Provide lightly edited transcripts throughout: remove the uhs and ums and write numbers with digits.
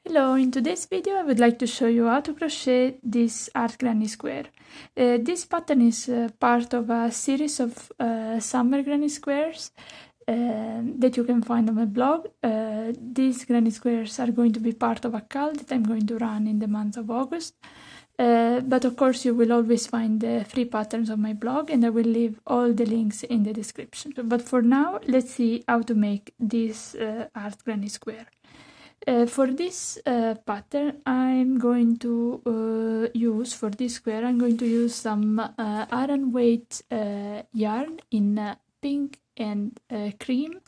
Hello, in today's video I would like to show you how to crochet this art granny square. This pattern is part of a series of summer granny squares that you can find on my blog. These granny squares are going to be part of a cult that I'm going to run in the month of August. But of course you will always find the free patterns on my blog, and I will leave all the links in the description. But for now, let's see how to make this art granny square. For this pattern, I'm going to use, for this square, I'm going to use some iron weight yarn in pink and cream,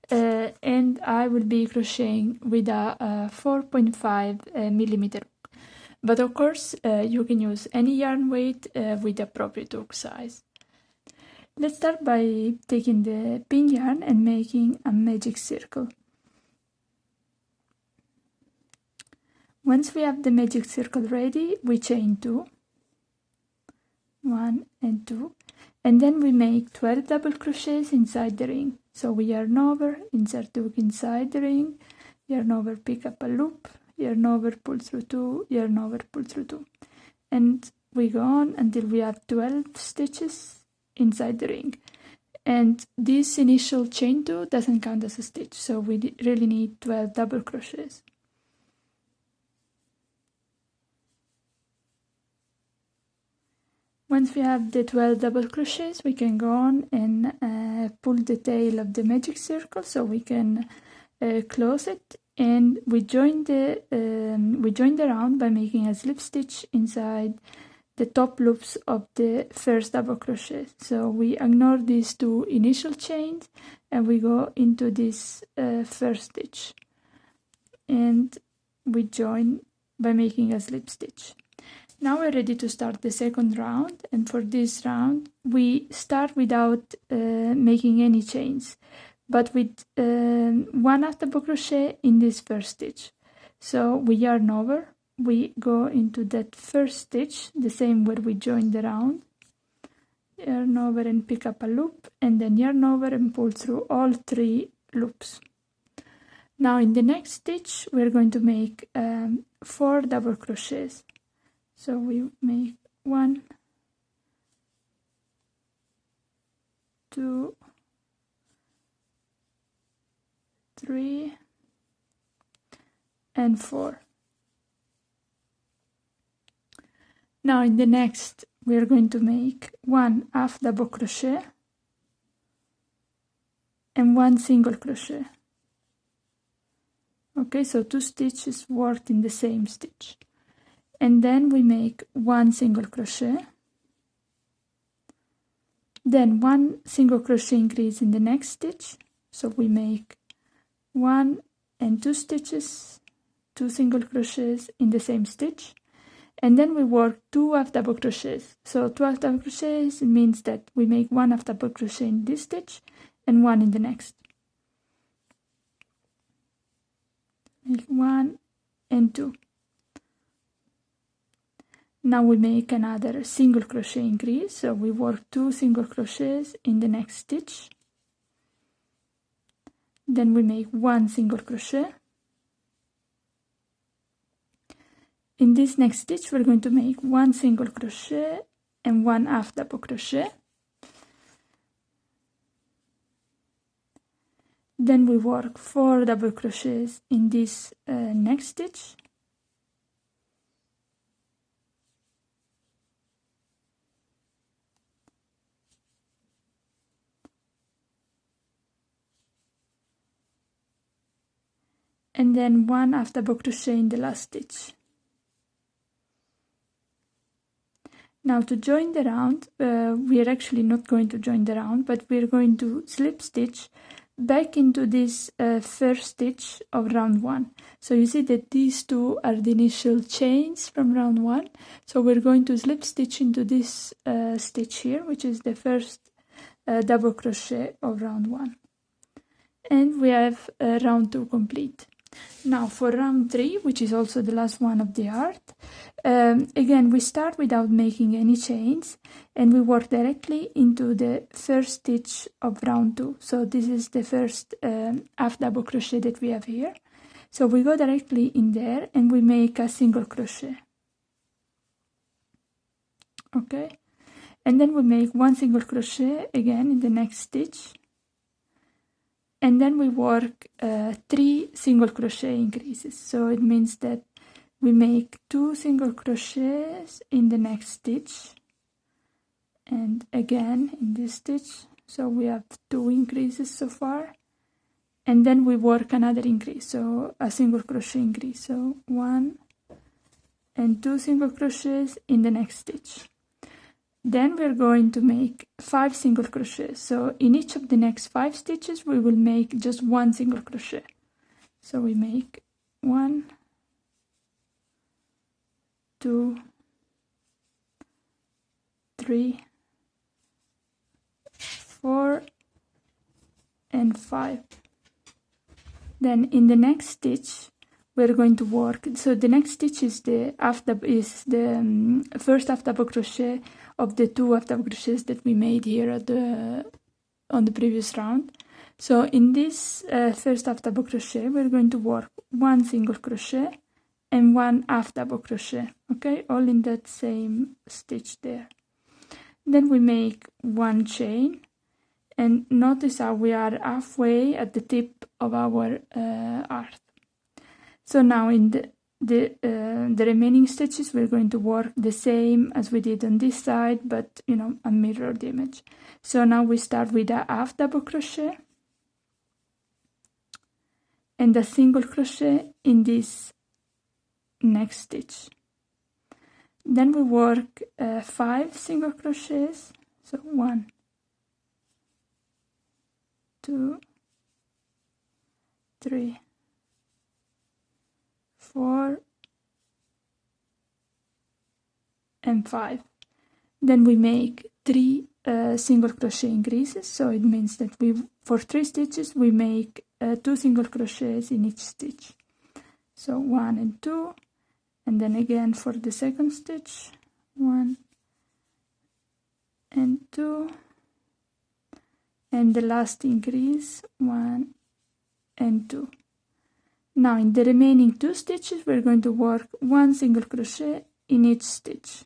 and I will be crocheting with a 4.5 millimeter hook. But of course, you can use any yarn weight with the appropriate hook size. Let's start by taking the pink yarn and making a magic circle. Once we have the magic circle ready, we chain 2, 1 and 2, and then we make 12 double crochets inside the ring. So we yarn over, insert the hook inside the ring, yarn over, pick up a loop, yarn over, pull through 2, yarn over, pull through 2, and we go on until we have 12 stitches inside the ring. And this initial chain 2 doesn't count as a stitch, so we really need 12 double crochets. Once we have the 12 double crochets, we can go on and pull the tail of the magic circle, so we can close it, and we join the round by making a slip stitch inside the top loops of the first double crochet. So we ignore these two initial chains and we go into this first stitch, and we join by making a slip stitch. Now we're ready to start the second round, and for this round we start without making any chains, but with 1 half double crochet in this first stitch. So we yarn over, we go into that first stitch, the same where we join the round, yarn over and pick up a loop, and then yarn over and pull through all 3 loops. Now in the next stitch we're going to make 4 double crochets. So we make 1, 2, 3, and 4. Now in the next we are going to make 1 half double crochet and 1 single crochet. Okay, so 2 stitches worked in the same stitch. And then we make 1 single crochet, then 1 single crochet increase in the next stitch, so we make 1 and 2 stitches, 2 single crochets in the same stitch, and then we work 2 half double crochets. So 2 half double crochets means that we make 1 half double crochet in this stitch and 1 in the next. Make 1 and 2. Now we make another single crochet increase, so we work 2 single crochets in the next stitch. Then we make 1 single crochet. In this next stitch we're going to make 1 single crochet and 1 half double crochet. Then we work 4 double crochets in this next stitch. And then 1 half double crochet in the last stitch. Now to join the round, we are actually not going to join the round, but we are going to slip stitch back into this first stitch of round 1. So you see that these 2 are the initial chains from round 1. So we're going to slip stitch into this stitch here, which is the first double crochet of round 1. And we have round 2 complete. Now for round 3, which is also the last one of the art, again we start without making any chains, and we work directly into the first stitch of round 2. So this is the first half double crochet that we have here. So we go directly in there and we make a single crochet. Okay, and then we make one single crochet again in the next stitch, and then we work 3 single crochet increases. So it means that we make 2 single crochets in the next stitch, and again in this stitch. So we have 2 increases so far, and then we work another increase, so a single crochet increase. So 1 and 2 single crochets in the next stitch. Then we're going to make 5 single crochets. So in each of the next 5 stitches we will make just 1 single crochet. So we make 1, 2, 3, 4, and 5. Then in the next stitch we're going to work, so the next stitch is the first half double crochet of the 2 half double crochets that we made here on the previous round. So in this first half double crochet we're going to work 1 single crochet and 1 half double crochet, okay, all in that same stitch there. Then we make 1 chain, and notice how we are halfway at the tip of our heart. So now in the remaining stitches we're going to work the same as we did on this side, but you know, a mirrored image. So now we start with a half double crochet and a single crochet in this next stitch. Then we work 5 single crochets, so 1, 2, 3, 4, and 5. Then we make 3 single crochet increases, so it means that for 3 stitches we make 2 single crochets in each stitch. So 1 and 2, and then again for the second stitch 1 and 2, and the last increase 1 and 2. Now in the remaining 2 stitches we're going to work 1 single crochet in each stitch,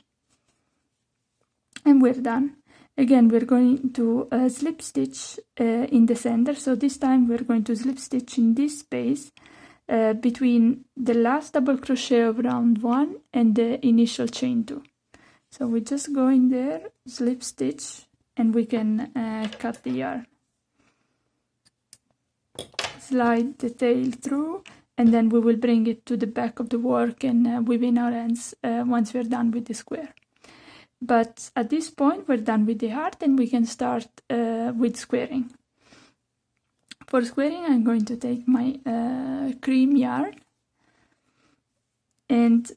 and we're done. Again we're going to slip stitch in the center, so this time we're going to slip stitch in this space between the last double crochet of round 1 and the initial chain 2. So we just go in there, slip stitch, and we can cut the yarn. Slide the tail through, and then we will bring it to the back of the work and weave in our ends once we're done with the square. But at this point we're done with the heart and we can start with squaring. For squaring I'm going to take my cream yarn and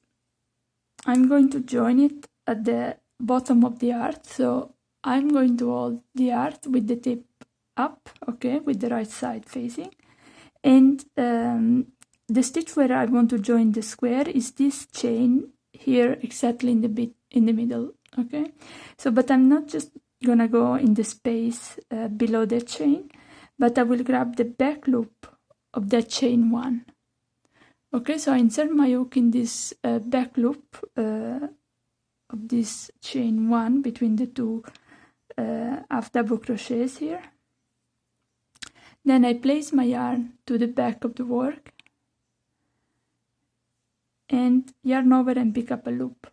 I'm going to join it at the bottom of the heart. So I'm going to hold the heart with the tip up, okay, with the right side facing, and the stitch where I want to join the square is this chain here, exactly in the middle, okay. So but I'm not just gonna go in the space below the chain, but I will grab the back loop of that chain 1. Okay, so I insert my hook in this back loop of this chain 1 between the 2 half double crochets here. Then I place my yarn to the back of the work and yarn over and pick up a loop,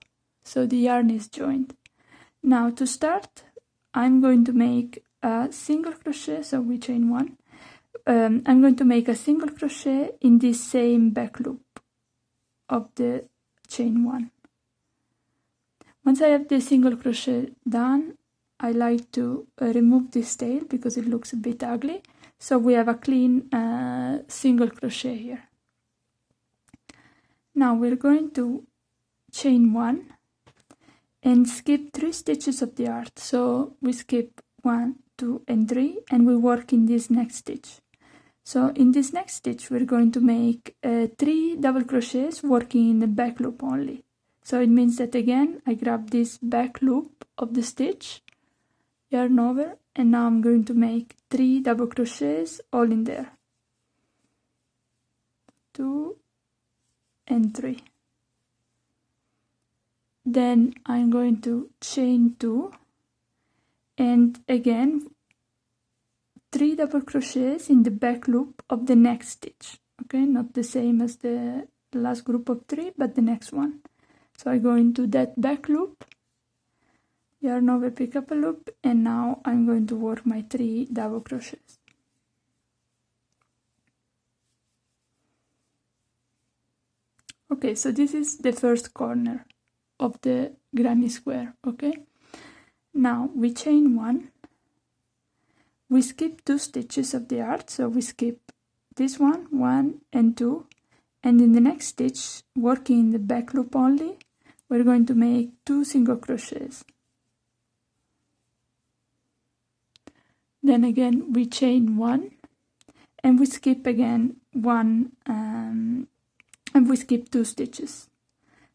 so the yarn is joined. Now to start I'm going to make a single crochet, so we chain 1. I'm going to make a single crochet in this same back loop of the chain 1. Once I have the single crochet done, I like to remove this tail because it looks a bit ugly, so we have a clean single crochet here. Now we're going to chain 1 and skip 3 stitches of the yarn. So we skip 1, 2, and 3, and we work in this next stitch. So in this next stitch we're going to make 3 double crochets working in the back loop only. So it means that again I grab this back loop of the stitch, yarn over, and now I'm going to make 3 double crochets all in there. 2 and 3. Then I'm going to chain 2 and again 3 double crochets in the back loop of the next stitch. Okay, not the same as the last group of 3, but the next one. So I go into that back loop, yarn over, pick up a loop, and now I'm going to work my 3 double crochets. Okay, so this is the first corner of the granny square. Okay, now we chain 1, we skip 2 stitches of the arc, so we skip this one, 1 and 2, and in the next stitch, working in the back loop only, we're going to make 2 single crochets. Then again we chain 1 and we skip again 1 and we skip 2 stitches.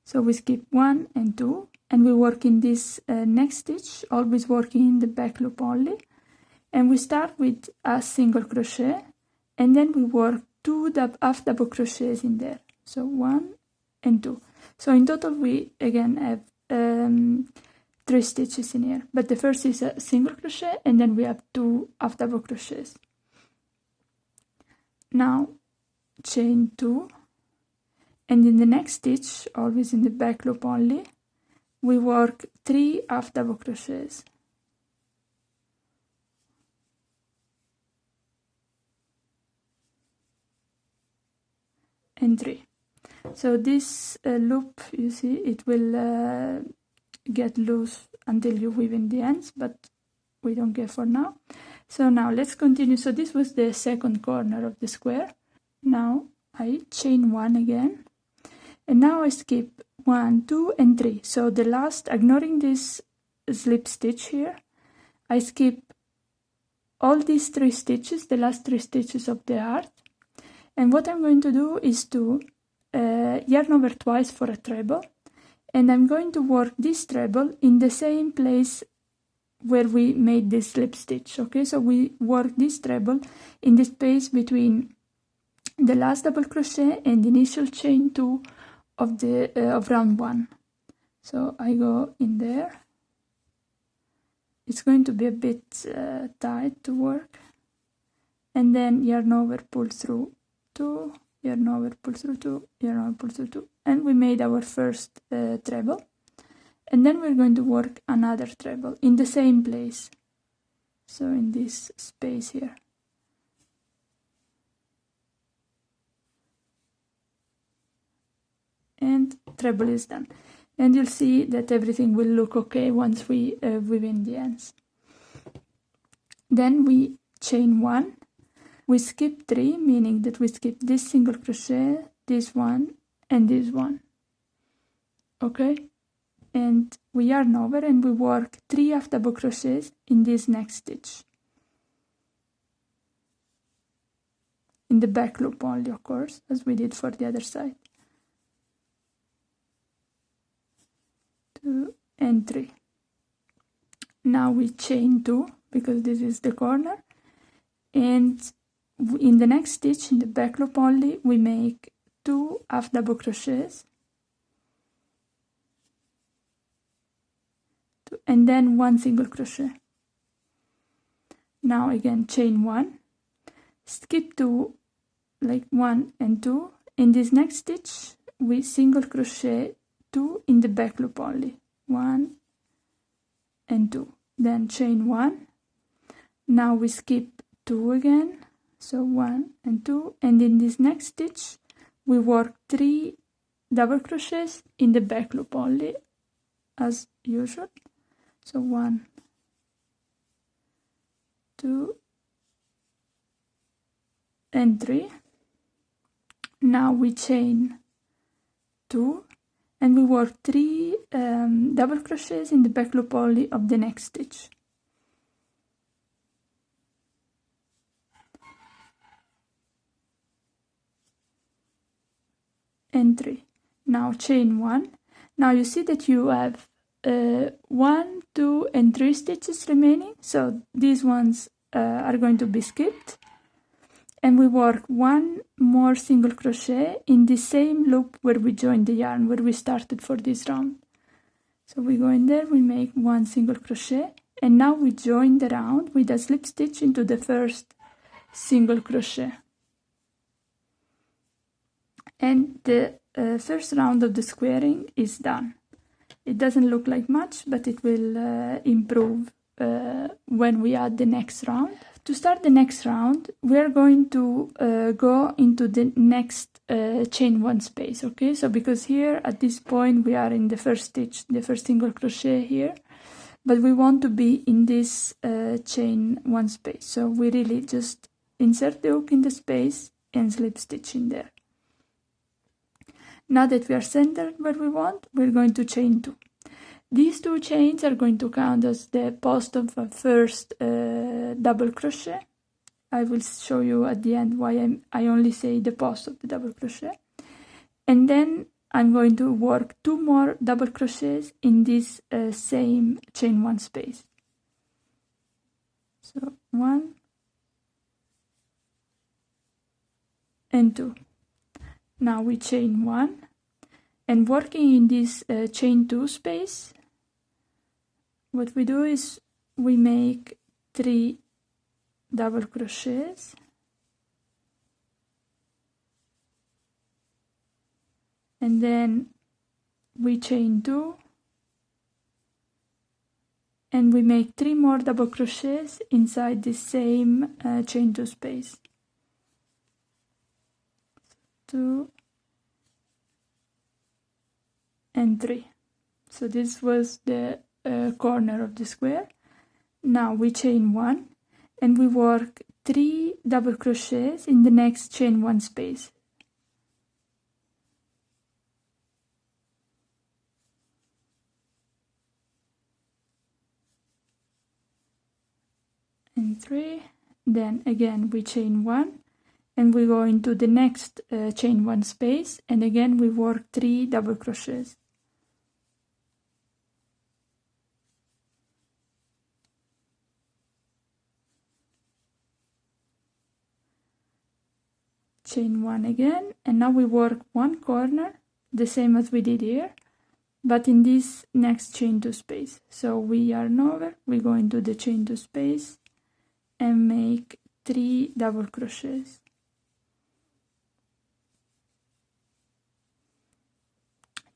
So we skip 1 and 2 and we work in this next stitch, always working in the back loop only, and we start with a single crochet and then we work 2 half double crochets in there, so 1 and 2. So in total we again have 3 stitches in here, but the first is a single crochet and then we have 2 half double crochets. Now chain 2 and in the next stitch, always in the back loop only, we work 3 half double crochets. And 3. So this loop, you see, it will get loose until you weave in the ends, but we don't care for now. So now let's continue. So this was the second corner of the square. Now I chain 1 again, and now I skip 1, 2 and 3. So the last, ignoring this slip stitch here, I skip all these 3 stitches, the last 3 stitches of the arc. And what I'm going to do is to yarn over twice for a treble, and I'm going to work this treble in the same place where we made this slip stitch. Okay, so we work this treble in the space between the last double crochet and the initial chain 2 of the of round 1. So I go in there. It's going to be a bit tight to work, and then yarn over, pull through 2, yarn over, pull through 2, yarn over, pull through 2, and we made our first treble. And then we're going to work another treble in the same place, so in this space here. And treble is done. And you'll see that everything will look okay once we weave in the ends. Then we chain 1. We skip 3, meaning that we skip this single crochet, this one, and this one. Okay? And we yarn over and we work 3 half double crochets in this next stitch. In the back loop only, of course, as we did for the other side. 2 and 3. Now we chain 2 because this is the corner, and in the next stitch, in the back loop only, we make 2 half double crochets, and then 1 single crochet. Now again chain 1, skip 2, like 1 and 2. In this next stitch we single crochet 2 in the back loop only, 1 and 2, then chain 1. Now we skip 2 again, so 1 and 2, and in this next stitch we work 3 double crochets in the back loop only as usual. So 1, 2 and 3. Now we chain 2 and we work 3 double crochets in the back loop only of the next stitch. And 3. Now chain 1. Now you see that you have 1, 2 and 3 stitches remaining, so these ones are going to be skipped, and we work one more single crochet in the same loop where we joined the yarn, where we started for this round. So we go in there, we make one single crochet, and now we join the round with a slip stitch into the first single crochet. And the first round of the squaring is done. It doesn't look like much, but it will improve when we add the next round. To start the next round, we are going to go into the next chain one space, okay? So because here at this point we are in the first stitch, the first single crochet here, but we want to be in this chain one space. So we really just insert the hook in the space and slip stitch in there. Now that we are centered where we want, we're going to chain 2. These 2 chains are going to count as the post of a first double crochet. I will show you at the end why I only say the post of the double crochet. And then I'm going to work 2 more double crochets in this same chain 1 space. So 1 and 2. Now we chain 1, and working in this chain 2 space, what we do is we make 3 double crochets, and then we chain 2, and we make 3 more double crochets inside the same chain 2 space. 2 and 3. So this was the corner of the square. Now we chain 1 and we work 3 double crochets in the next chain 1 space. And 3. Then again we chain 1 and we go into the next chain 1 space, and again we work 3 double crochets. Chain 1 again, and now we work 1 corner, the same as we did here, but in this next chain 2 space. So we yarn over, we go into the chain 2 space and make 3 double crochets.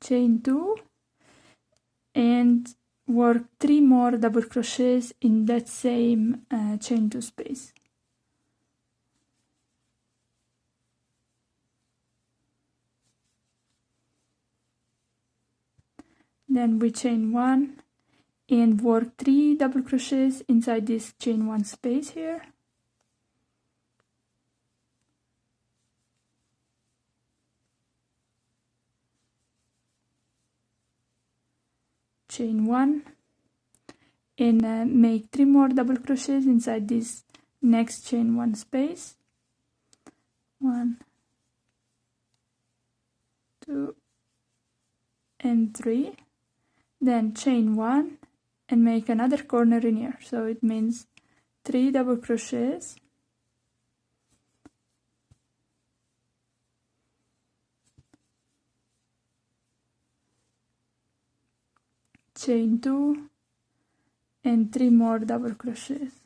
Chain 2 and work 3 more double crochets in that same chain 2 space. Then we chain 1 and work 3 double crochets inside this chain 1 space here. Chain 1 and make 3 more double crochets inside this next chain 1 space. 1, 2 and 3. Then chain 1 and make another corner in here, so it means 3 double crochets, chain 2 and 3 more double crochets.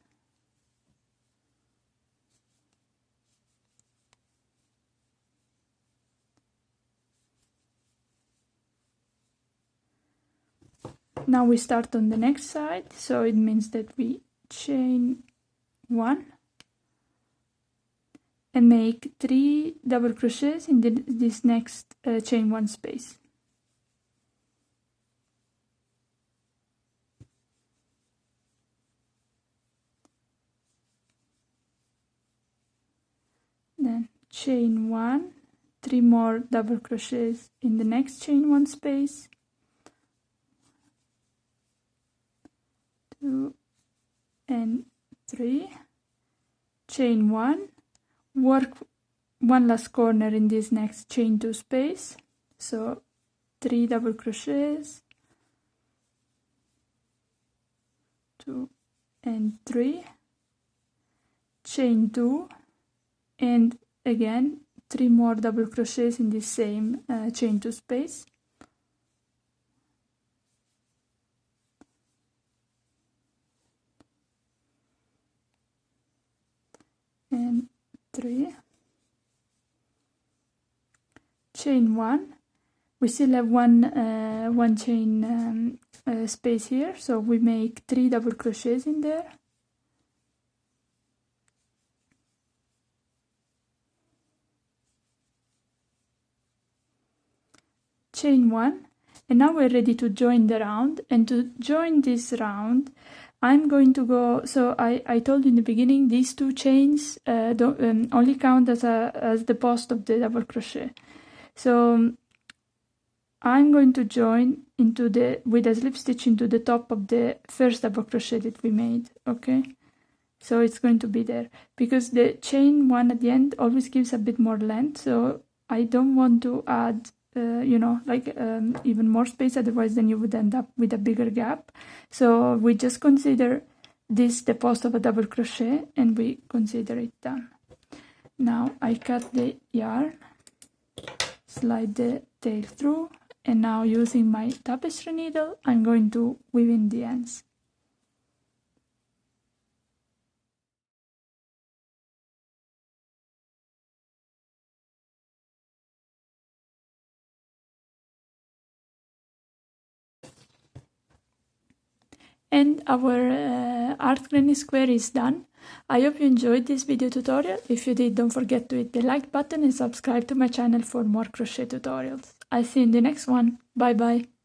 Now we start on the next side, so it means that we chain 1 and make 3 double crochets in this next chain 1 space. Then chain 1, 3 more double crochets in the next chain 1 space. 2 and 3, chain 1, work 1 last corner in this next chain 2 space, so 3 double crochets, 2 and 3, chain 2 and again 3 more double crochets in the same chain 2 space, and 3, chain 1. We still have one chain space here, so we make 3 double crochets in there, chain 1, and now we're ready to join the round. And to join this round, I'm going to go, so I told you in the beginning, these 2 chains don't only count as the post of the double crochet. So I'm going to join into with a slip stitch into the top of the first double crochet that we made, okay? So it's going to be there, because the chain 1 at the end always gives a bit more length, so I don't want to add even more space, otherwise then you would end up with a bigger gap. So we just consider this the post of a double crochet, and we consider it done. Now I cut the yarn, slide the tail through, and now using my tapestry needle I'm going to weave in the ends. And our art granny square is done. I hope you enjoyed this video tutorial. If you did, don't forget to hit the like button and subscribe to my channel for more crochet tutorials. I'll see you in the next one. Bye bye.